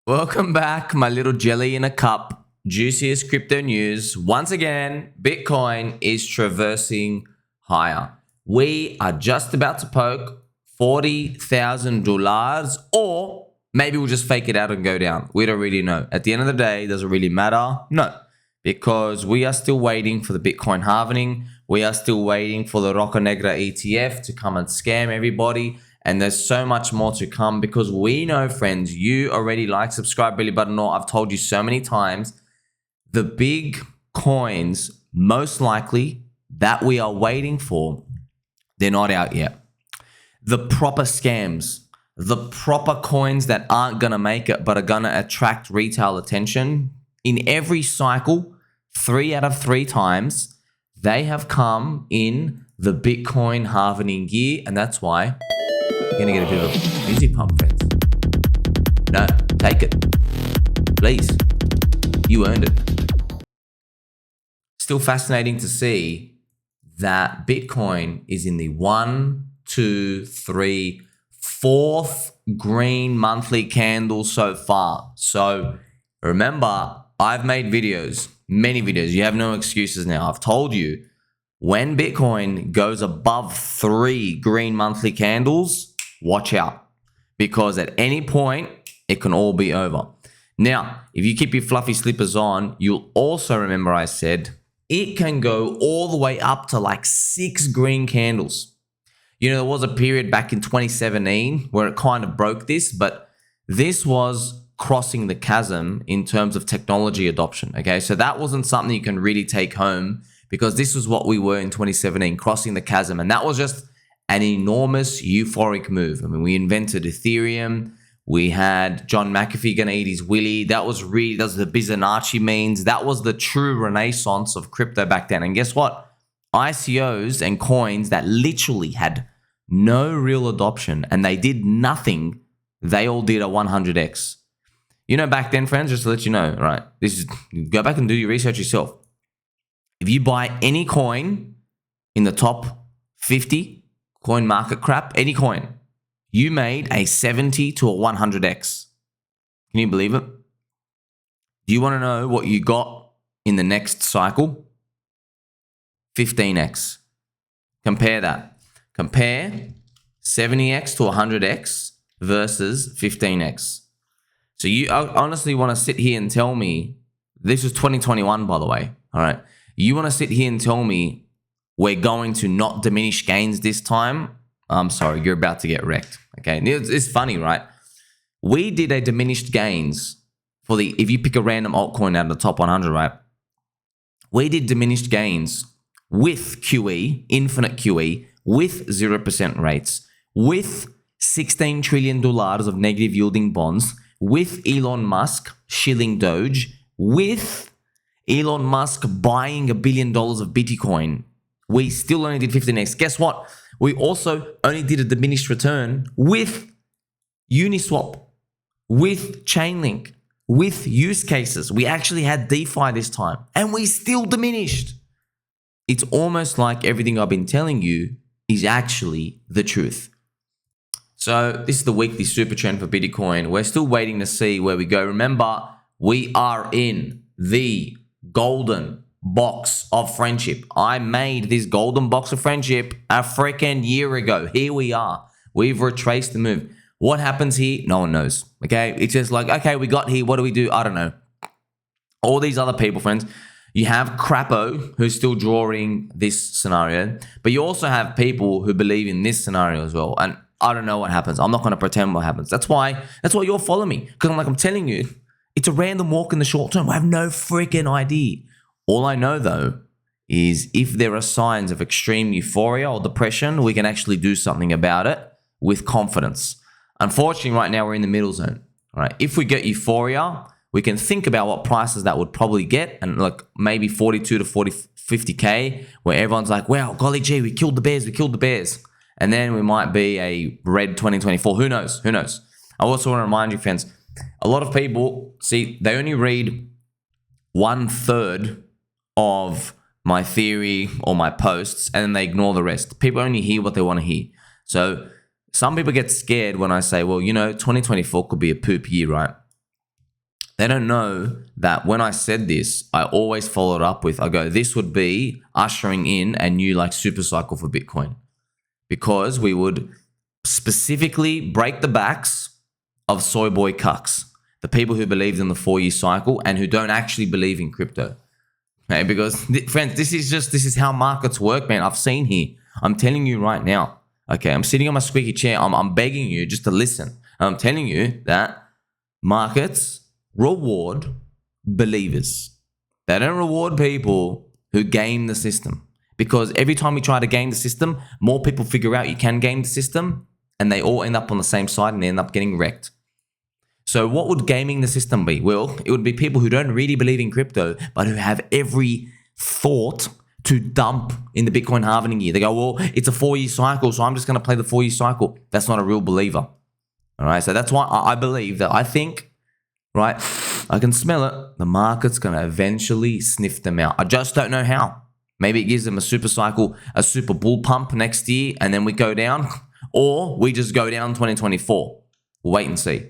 Welcome back, my little jelly in a cup. Juiciest crypto news. Once again, Bitcoin is traversing higher. We are just about to poke $40,000, or maybe we'll just fake it out and go down. We don't really know. At the end of the day, does it really matter? No, because we are still waiting for the Bitcoin halvening. We are still waiting for the Roca Negra ETF to come and scam everybody. And there's so much more to come because we know, friends, you already like, subscribe, belly button, or I've told you so many times, the big coins, most likely, that we are waiting for, they're not out yet. The proper scams, the proper coins that aren't going to make it but are going to attract retail attention, in every cycle, 3 out of 3 times, they have come in the Bitcoin halvening year, and that's why you're going to get a bit of a music pump, friends. No, take it. Please. You earned it. Still fascinating to see that Bitcoin is in the 1, 2, 3, 4th green monthly candle so far. So remember, I've made videos, many videos. You have no excuses now. I've told you, when Bitcoin goes above 3 green monthly candles, watch out, because at any point, it can all be over. Now, if you keep your fluffy slippers on, you'll also remember I said it can go all the way up to like 6 green candles. You know, there was a period back in 2017 where it kind of broke this, but this was crossing the chasm in terms of technology adoption, okay? So that wasn't something you can really take home, because this was what we were in 2017, crossing the chasm. And that was just an enormous euphoric move. I mean, we invented Ethereum. We had John McAfee gonna eat his willy. That was the Bizanacci memes. That was the true renaissance of crypto back then. And guess what? ICOs and coins that literally had no real adoption and they did nothing, they all did a 100x. You know, back then, friends, just to let you know, right? Go back and do your research yourself. If you buy any coin in the top 50 coin market cap, any coin, you made a 70 to a 100x. Can you believe it? Do you want to know what you got in the next cycle? 15x. Compare that. Compare 70x to 100x versus 15x. So you honestly want to sit here and tell me, this is 2021, by the way, all right? You want to sit here and tell me we're going to not diminish gains this time? I'm sorry, you're about to get wrecked, okay? It's funny, right? We did a diminished gains for if you pick a random altcoin out of the top 100, right? We did diminished gains with QE, infinite QE, with 0% rates, with $16 trillion of negative yielding bonds, with Elon Musk shilling Doge, with Elon Musk buying $1 billion of Bitcoin. We still only did 15x. Guess what? We also only did a diminished return with Uniswap, with ChainLINK, with use cases. We actually had DeFi this time, and we still diminished. It's almost like everything I've been telling you is actually the truth. So this is the weekly super trend for Bitcoin. We're still waiting to see where we go. Remember, we are in the golden box of friendship. I made this golden box of friendship a freaking year ago. Here we are. We've retraced the move. What happens here? No one knows. Okay. It's just like, okay, we got here. What do we do? I don't know. All these other people, friends. You have Crapo who's still drawing this scenario, but you also have people who believe in this scenario as well. And I don't know what happens. I'm not going to pretend what happens. That's why you're following me. Because I'm telling you, it's a random walk in the short term. I have no freaking idea. All I know, though, is if there are signs of extreme euphoria or depression, we can actually do something about it with confidence. Unfortunately, right now, we're in the middle zone. All right. If we get euphoria, we can think about what prices that would probably get, and like maybe 42 to 50K, where everyone's like, wow, golly gee, we killed the bears. And then we might be a red 2024. Who knows? I also want to remind you, friends, a lot of people, see, they only read 1/3 of my theory or my posts, and then they ignore the rest. People only hear what they want to hear. So some people get scared when I say, well, 2024 could be a poop year, right? They don't know that when I said this, I always followed up with, I go, this would be ushering in a new like super cycle for Bitcoin, because we would specifically break the backs of soy boy cucks, the people who believed in the 4-year cycle and who don't actually believe in crypto. Okay, because friends, this is how markets work, man. I've seen here. I'm telling you right now. Okay, I'm sitting on my squeaky chair. I'm begging you just to listen. I'm telling you that markets reward believers. They don't reward people who game the system, because every time we try to game the system, more people figure out you can game the system, and they all end up on the same side and they end up getting wrecked. So what would gaming the system be? Well, it would be people who don't really believe in crypto, but who have every thought to dump in the Bitcoin halving year. They go, well, it's a 4-year cycle, so I'm just going to play the 4-year cycle. That's not a real believer. All right, so that's why I believe that I think, right, I can smell it. The market's going to eventually sniff them out. I just don't know how. Maybe it gives them a super cycle, a super bull pump next year, and then we go down, or we just go down 2024. We'll wait and see.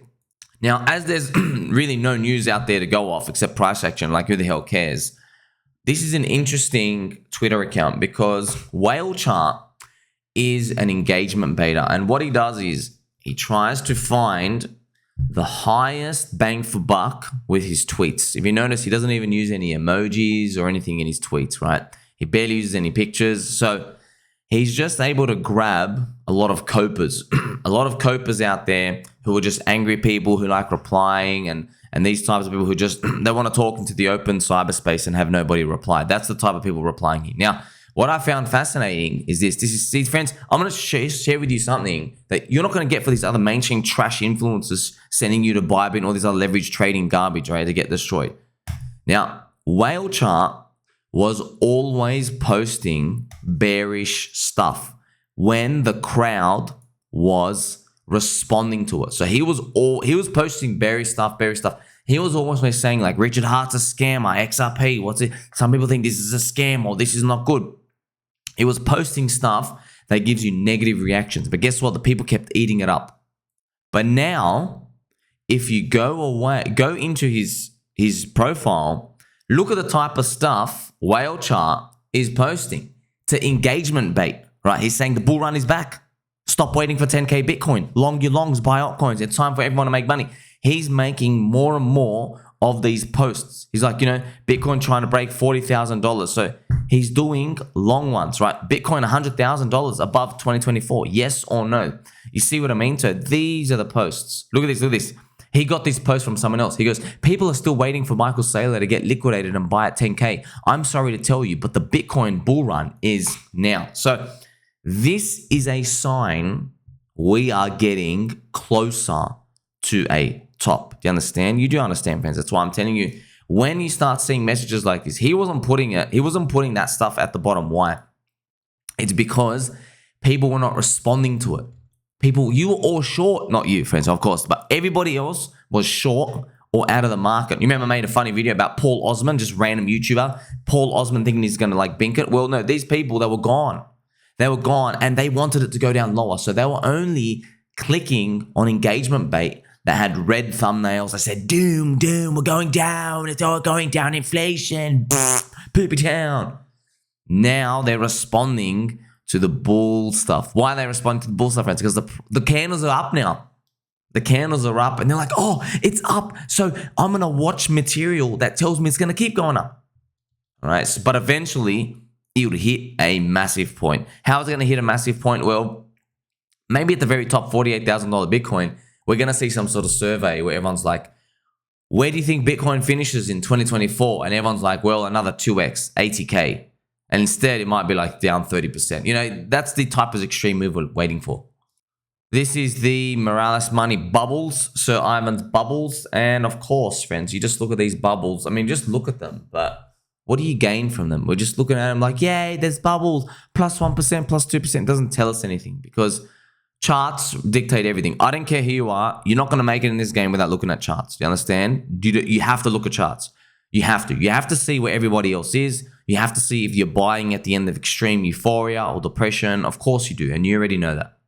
Now, as there's really no news out there to go off except price action, like who the hell cares? This is an interesting Twitter account because Whale Chart is an engagement beta. And what he does is he tries to find the highest bang for buck with his tweets. If you notice, he doesn't even use any emojis or anything in his tweets, right? He barely uses any pictures. So he's just able to grab a lot of copers, a lot of copers out there who are just angry people who like replying, and these types of people who just, they want to talk into the open cyberspace and have nobody reply. That's the type of people replying here. Now, what I found fascinating is see, friends, I'm going to share with you something that you're not going to get for these other mainstream trash influencers sending you to Bybit and all these other leverage trading garbage, right, to get destroyed. Now, Whale Chart was always posting bearish stuff when the crowd was responding to it. So he was posting bearish stuff. He was always saying like, Richard Hart's a scammer, XRP, what's it? Some people think this is a scam or this is not good. He was posting stuff that gives you negative reactions. But guess what? The people kept eating it up. But now, if you go into his profile, look at the type of stuff Whale Chart is posting to engagement bait, right? He's saying the bull run is back. Stop waiting for 10K Bitcoin. Long your longs, buy altcoins. It's time for everyone to make money. He's making more and more of these posts. He's like, Bitcoin trying to break $40,000. So he's doing long ones, right? Bitcoin $100,000 above 2024. Yes or no? You see what I mean? So these are the posts. Look at this. He got this post from someone else. He goes, people are still waiting for Michael Saylor to get liquidated and buy at 10K. I'm sorry to tell you, but the Bitcoin bull run is now. So this is a sign we are getting closer to a top. Do you understand? You do understand, friends. That's why I'm telling you, when you start seeing messages like this, he wasn't putting that stuff at the bottom. Why? It's because people were not responding to it. People, you were all short, not you, friends, of course, but everybody else was short or out of the market. You remember I made a funny video about Paul Osman, just random YouTuber. Paul Osman thinking he's going to like bink it. Well, no, these people, they were gone. They were gone and they wanted it to go down lower. So they were only clicking on engagement bait that had red thumbnails. I said, doom, we're going down. It's all going down. Inflation, poopy town. Now they're responding to the bull stuff. Why are they responding to the bull stuff, friends? Because the candles are up now. The candles are up and they're like, oh, it's up. So I'm going to watch material that tells me it's going to keep going up. All right. But eventually it would hit a massive point. How is it going to hit a massive point? Well, maybe at the very top, $48,000 Bitcoin, we're going to see some sort of survey where everyone's like, where do you think Bitcoin finishes in 2024? And everyone's like, well, another 2x, 80K. And instead, it might be like down 30%. That's the type of extreme move we're waiting for. This is the Morales Money bubbles, Sir Ivan's bubbles. And of course, friends, you just look at these bubbles. I mean, just look at them. But what do you gain from them? We're just looking at them like, yay, there's bubbles, plus 1%, plus 2%. It doesn't tell us anything because charts dictate everything. I don't care who you are. You're not going to make it in this game without looking at charts. Do you understand? You have to look at charts. You have to. You have to see where everybody else is. You have to see if you're buying at the end of extreme euphoria or depression. Of course you do, and you already know that.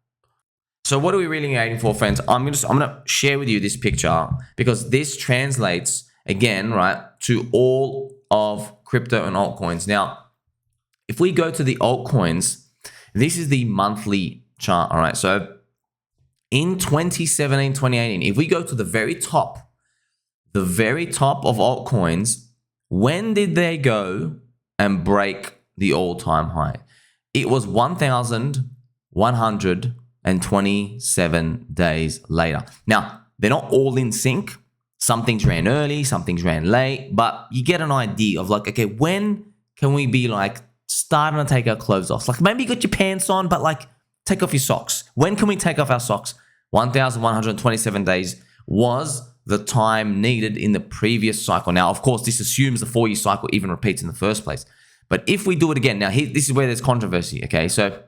So what are we really aiming for, friends? I'm gonna share with you this picture because this translates again, right, to all of crypto and altcoins. Now, if we go to the altcoins, this is the monthly chart, all right? So in 2017, 2018, if we go to the very top of altcoins, when did they go and break the all-time high? It was 1,127 days later. Now, they're not all in sync. Some things ran early, some things ran late, but you get an idea of like, okay, when can we be like starting to take our clothes off? Like maybe you got your pants on, but like take off your socks. When can we take off our socks? 1,127 days was the time needed in the previous cycle. Now, of course, this assumes the 4-year cycle even repeats in the first place. But if we do it again, now this is where there's controversy, okay? So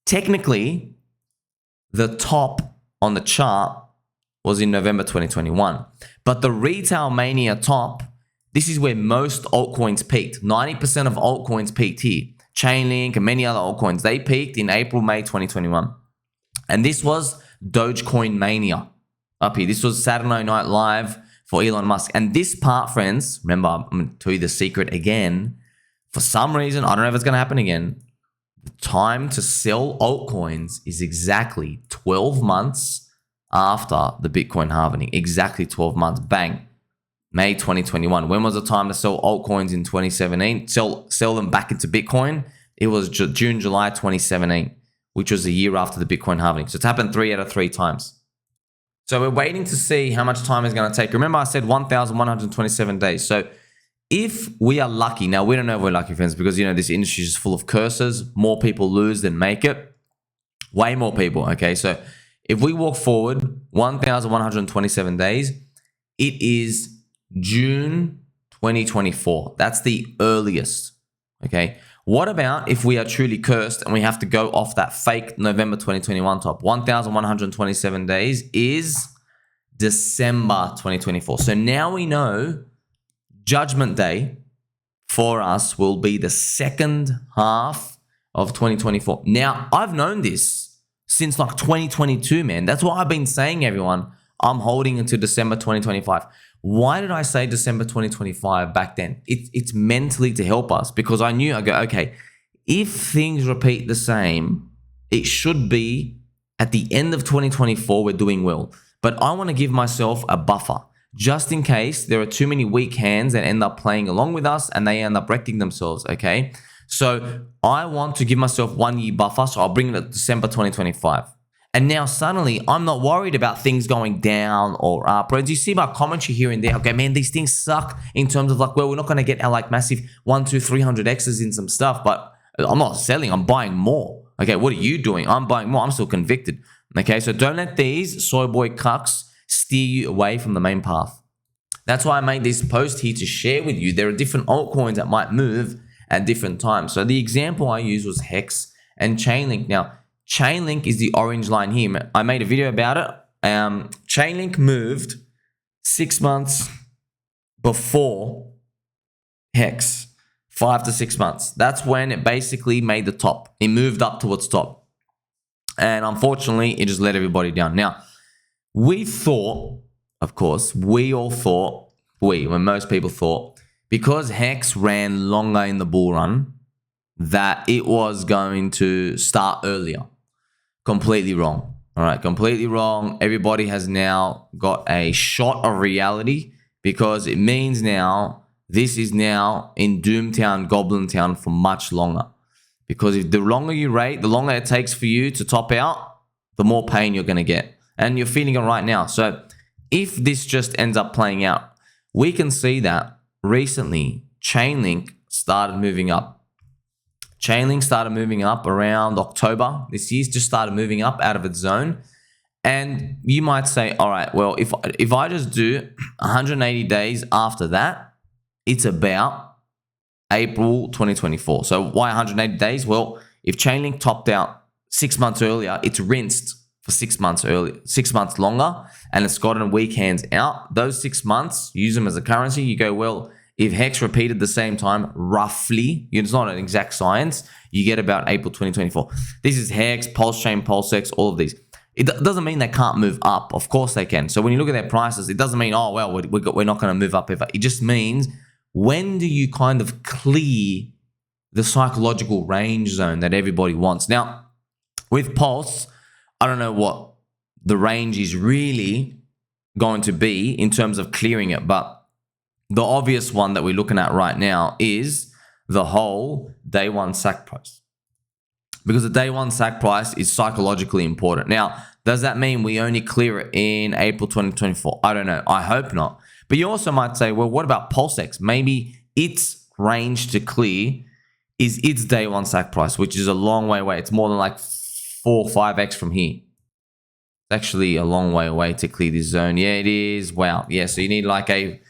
technically, the top on the chart was in November 2021. But the retail mania top, this is where most altcoins peaked. 90% of altcoins peaked here. Chainlink and many other altcoins, they peaked in April, May 2021. And this was Dogecoin mania up here. This was Saturday Night Live for Elon Musk. And this part, friends, remember, I'm going to tell you the secret again. For some reason, I don't know if it's going to happen again, the time to sell altcoins is exactly 12 months after the Bitcoin halving. Exactly 12 months. Bang. May 2021. When was the time to sell altcoins in 2017? Sell them back into Bitcoin? It was June, July 2017, which was a year after the Bitcoin halving. So it's happened 3 out of 3 times. So we're waiting to see how much time it's going to take. Remember, I said 1,127 days. So if we are lucky, now we don't know if we're lucky, friends, because you know this industry is full of curses. More people lose than make it. Way more people. Okay, so if we walk forward 1,127 days, it is June 2024. That's the earliest. Okay. What about if we are truly cursed and we have to go off that fake November 2021 top? 1,127 days is December 2024. So now we know Judgment Day for us will be the second half of 2024. Now, I've known this since like 2022, man. That's what I've been saying, everyone. I'm holding into December 2025. Why did I say December 2025 back then? It's mentally to help us, because I knew, I go, okay, if things repeat the same, it should be at the end of 2024, we're doing well. But I want to give myself a buffer just in case there are too many weak hands that end up playing along with us and they end up wrecking themselves, okay? So I want to give myself 1 year buffer, so I'll bring it to December 2025. And now suddenly I'm not worried about things going down or up. Right? Do you see my commentary here and there? Okay, man, these things suck in terms of like, well, we're not going to get our like massive 100, 300 X's in some stuff, but I'm not selling, I'm buying more. Okay, what are you doing? I'm buying more, I'm still convicted. Okay, so don't let these soy boy cucks steer you away from the main path. That's why I made this post here to share with you. There are different altcoins that might move at different times. So the example I used was HEX and ChainLINK. Now, ChainLINK is the orange line here. I made a video about it. ChainLINK moved 6 months before HEX, 5 to 6 months. That's when it basically made the top. It moved up towards top. And unfortunately, it just let everybody down. Now, we thought, of course, when most people thought, because HEX ran longer in the bull run, that it was going to start earlier. Completely wrong. All right, completely wrong. Everybody has now got a shot of reality, because it means now this is now in Doomtown, Goblin Town for much longer. Because if the longer you rate, the longer it takes for you to top out, the more pain you're going to get. And you're feeling it right now. So if this just ends up playing out, we can see that recently ChainLINK started moving up. ChainLINK started moving up around October this year, just started moving up out of its zone. And you might say, all right, well, if I just do 180 days after that, it's about April 2024. So why 180 days? Well, if ChainLINK topped out 6 months earlier, it's rinsed for 6 months early, 6 months longer, and it's gotten weak hands out. Those 6 months, use them as a currency. You go, well, if HEX repeated the same time, roughly, it's not an exact science, you get about April 2024. This is HEX, PulseChain, PulseX, all of these. It doesn't mean they can't move up. Of course they can. So when you look at their prices, it doesn't mean, oh, well, we're not going to move up ever. It just means, when do you kind of clear the psychological range zone that everybody wants? Now, with Pulse, I don't know what the range is really going to be in terms of clearing it, but the obvious one that we're looking at right now is the whole day one sack price. Because the day one sack price is psychologically important. Now, does that mean we only clear it in April 2024? I don't know. I hope not. But you also might say, well, what about PulseX? Maybe its range to clear is its day one sack price, which is a long way away. It's more than like 4 or 5x from here. It's actually a long way away to clear this zone. Yeah, it is. Wow. Yeah, so you need like a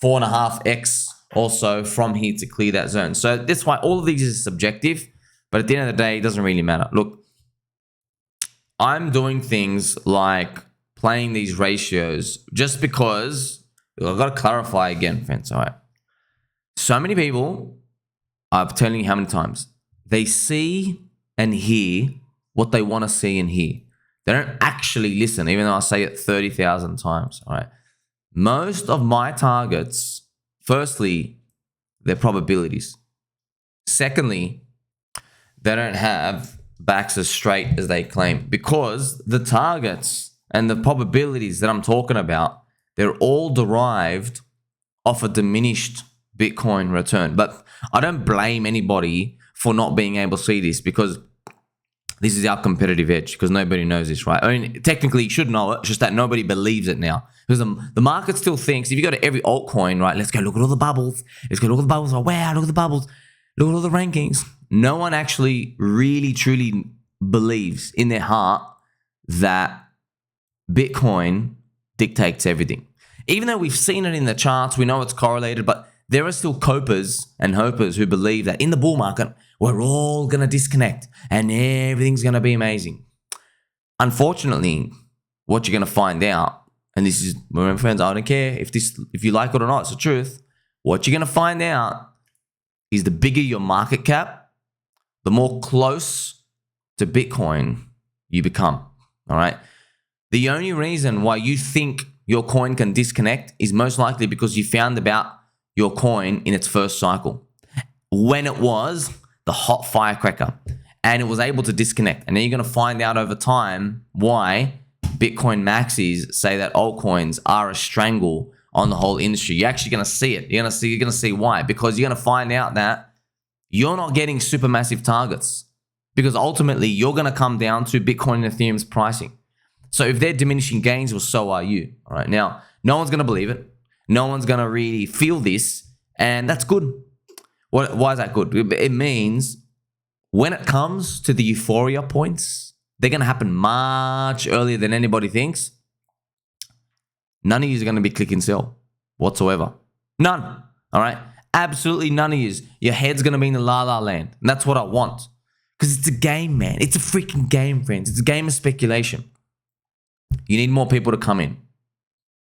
4.5x also from here to clear that zone. So that's why all of these is subjective. But at the end of the day, it doesn't really matter. Look, I'm doing things like playing these ratios just because I've got to clarify again, friends. All right. So many people, I'm telling you how many times, they see and hear what they want to see and hear. They don't actually listen, even though I say it 30,000 times. All right. Most of my targets, firstly, they're probabilities. Secondly, they don't have backs as straight as they claim, because the targets and the probabilities that I'm talking about, they're all derived off a diminished Bitcoin return. But I don't blame anybody for not being able to see this, because this is our competitive edge, because nobody knows this, right? I mean, technically you should know it, just that nobody believes it now. Because the market still thinks, if you go to every altcoin, right, let's go look at all the bubbles. Let's go look at the bubbles. Oh, wow, look at the bubbles. Look at all the rankings. No one actually really, truly believes in their heart that Bitcoin dictates everything. Even though we've seen it in the charts, we know it's correlated, but there are still copers and hopers who believe that in the bull market, we're all going to disconnect and everything's going to be amazing. Unfortunately, what you're going to find out, and this is, remember friends, I don't care if you like it or not, it's the truth. What you're going to find out is the bigger your market cap, the more close to Bitcoin you become, all right? The only reason why you think your coin can disconnect is most likely because you found about your coin in its first cycle, when it was the hot firecracker and it was able to disconnect. And then you're going to find out over time why Bitcoin maxis say that altcoins are a strangle on the whole industry. You're actually going to see it. You're going to see why, because you're going to find out that you're not getting super massive targets, because ultimately you're going to come down to Bitcoin and Ethereum's pricing. So if they're diminishing gains, well, so are you. All right. Now, no one's going to believe it. No one's going to really feel this. And that's good. Why is that good? It means when it comes to the euphoria points, they're going to happen much earlier than anybody thinks. None of you are going to be clicking sell whatsoever. None. All right. Absolutely none of you. Your head's going to be in the la-la land. And that's what I want. Because it's a game, man. It's a freaking game, friends. It's a game of speculation. You need more people to come in.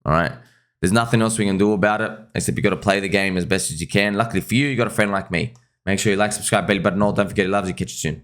All right. There's nothing else we can do about it, except you got to play the game as best as you can. Luckily for you, you got a friend like me. Make sure you like, subscribe, bell button, all. Don't forget, he loves you. Catch you soon.